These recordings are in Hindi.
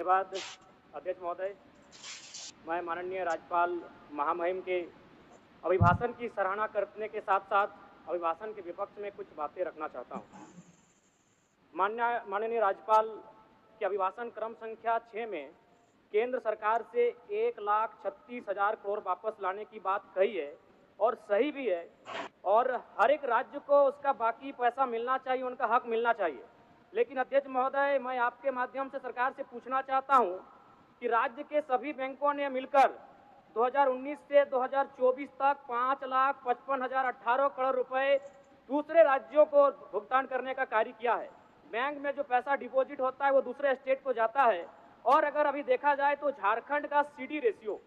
धन्यवाद अध्यक्ष महोदय। मैं माननीय राज्यपाल महामहिम के अभिभाषण की सराहना करने के साथ साथ अभिभाषण के विपक्ष में कुछ बातें रखना चाहता हूँ। माननीय राज्यपाल के अभिभाषण क्रम संख्या 6 में केंद्र सरकार से 1,36,000 करोड़ वापस लाने की बात कही है और सही भी है, और हर एक राज्य को उसका बाकी पैसा मिलना चाहिए, उनका हक मिलना चाहिए। लेकिन अध्यक्ष महोदय, मैं आपके माध्यम से सरकार से पूछना चाहता हूं कि राज्य के सभी बैंकों ने मिलकर 2019 से 2024 तक 5,55,018 करोड़ रुपए दूसरे राज्यों को भुगतान करने का कार्य किया है। बैंक में जो पैसा डिपॉजिट होता है वो दूसरे स्टेट को जाता है, और अगर अभी देखा जाए तो झारखंड का सीडी रेशियो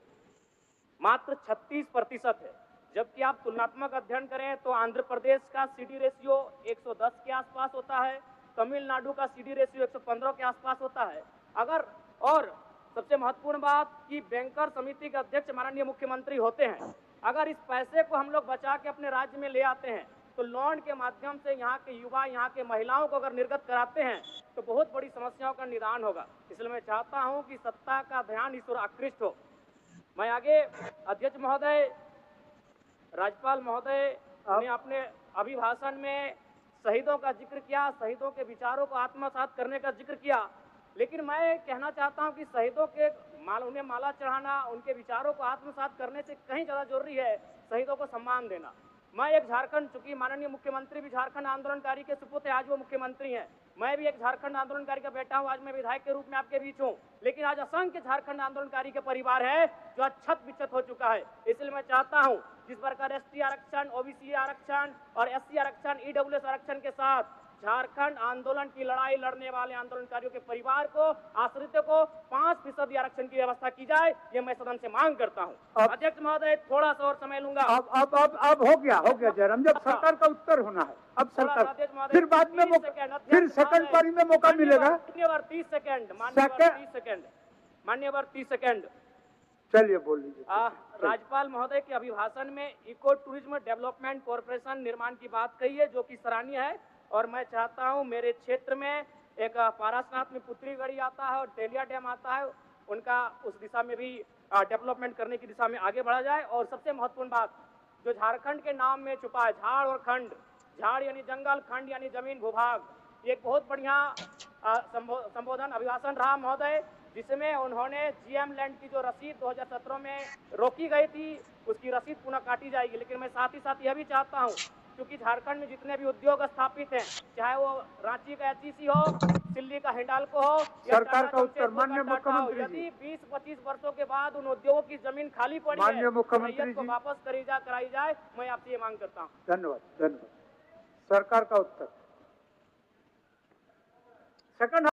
मात्र 36% है, जबकि आप तुलनात्मक अध्ययन करें तो आंध्र प्रदेश का सीडी रेशियो 110 के आसपास होता है, तमिलनाडु का सीडी रेशियो 115 के आसपास होता है। और सबसे महत्वपूर्ण बात कि बैंकर समिति के अध्यक्ष माननीय मुख्यमंत्री होते हैं। अगर इस पैसे को हम लोग बचा के अपने राज्य में ले आते हैं तो लोन के माध्यम से यहाँ के युवा, यहाँ के महिलाओं को अगर निर्गत कराते हैं तो बहुत बड़ी समस्याओं का निदान होगा। इसलिए मैं चाहता हूँ कि सत्ता का ध्यान इस ओर आकृष्ट हो। मैं आगे अध्यक्ष महोदय, राज्यपाल महोदय ने अपने अभिभाषण में शहीदों का जिक्र किया, शहीदों के विचारों को आत्मसात करने का जिक्र किया, लेकिन मैं कहना चाहता हूं कि शहीदों के उन्हें माला चढ़ाना, उनके विचारों को आत्मसात करने से कहीं ज्यादा जरूरी है शहीदों को सम्मान देना। मैं एक झारखंड, चूंकि माननीय मुख्यमंत्री भी झारखंड आंदोलनकारी के सुपुत्र है, आज वो मुख्यमंत्री हैं, मैं भी एक झारखंड आंदोलनकारी का बेटा हूं, आज मैं विधायक के रूप में आपके बीच हूं, लेकिन आज असंख्य झारखंड आंदोलनकारी के परिवार है जो आज छत बिछत हो चुका है। इसलिए मैं चाहता हूं जिस प्रकार एसटी आरक्षण, ओबीसी आरक्षण और एससी आरक्षण, ईडब्ल्यूएस आरक्षण के साथ झारखंड आंदोलन की लड़ाई लड़ने वाले आंदोलनकारियों के परिवार को, आश्रितों को 5% आरक्षण की व्यवस्था की जाए, ये मैं सदन से मांग करता हूं। अध्यक्ष महोदय, थोड़ा सा और समय लूंगा। अब हो गया जयराम, जब सरकार का उत्तर होना है, अब सरकार, फिर बाद में फिर सेकंड पारी में मौका मिलेगा। मान्यवर 30 सेकंड, मान्यवर 30 सेकंड। चलिए बोल लीजिए। राज्यपाल महोदय के अभिभाषण में इको टूरिज्म डेवलपमेंट कॉर्पोरेशन निर्माण की बात कही है, जो कि सराहनीय है, और मैं चाहता हूं मेरे क्षेत्र में एक पारसनाथ में पुत्री गढ़ी आता है और तेलिया डैम आता है, उनका उस दिशा में भी डेवलपमेंट करने की दिशा में आगे बढ़ा जाए। और सबसे महत्वपूर्ण बात जो झारखंड के नाम में छुपा है, झाड़ और खंड, झाड़ यानी जंगल, खंड यानी जमीन भूभाग, ये एक बहुत बढ़िया संबोधन अभिभाषण रहा महोदय, जिसमें उन्होंने जीएम लैंड की जो रसीद 2017 में रोकी गई थी उसकी रसीद पुनः काटी जाएगी। लेकिन मैं साथ ही साथ यह भी चाहता हूं, क्योंकि झारखंड में जितने भी उद्योग स्थापित हैं, चाहे वो रांची का एचईसी हो, दिल्ली का हिंडाल्को हो, सरकार का उत्तर माननीय मुख्यमंत्री, यदि 20-25 वर्षों के बाद उन उद्योगों की जमीन खाली पड़ी है, मुख्यमंत्री को वापस कराई जाए, मैं आपसे ये मांग करता हूँ। धन्यवाद। सरकार का उत्तर। सेकंड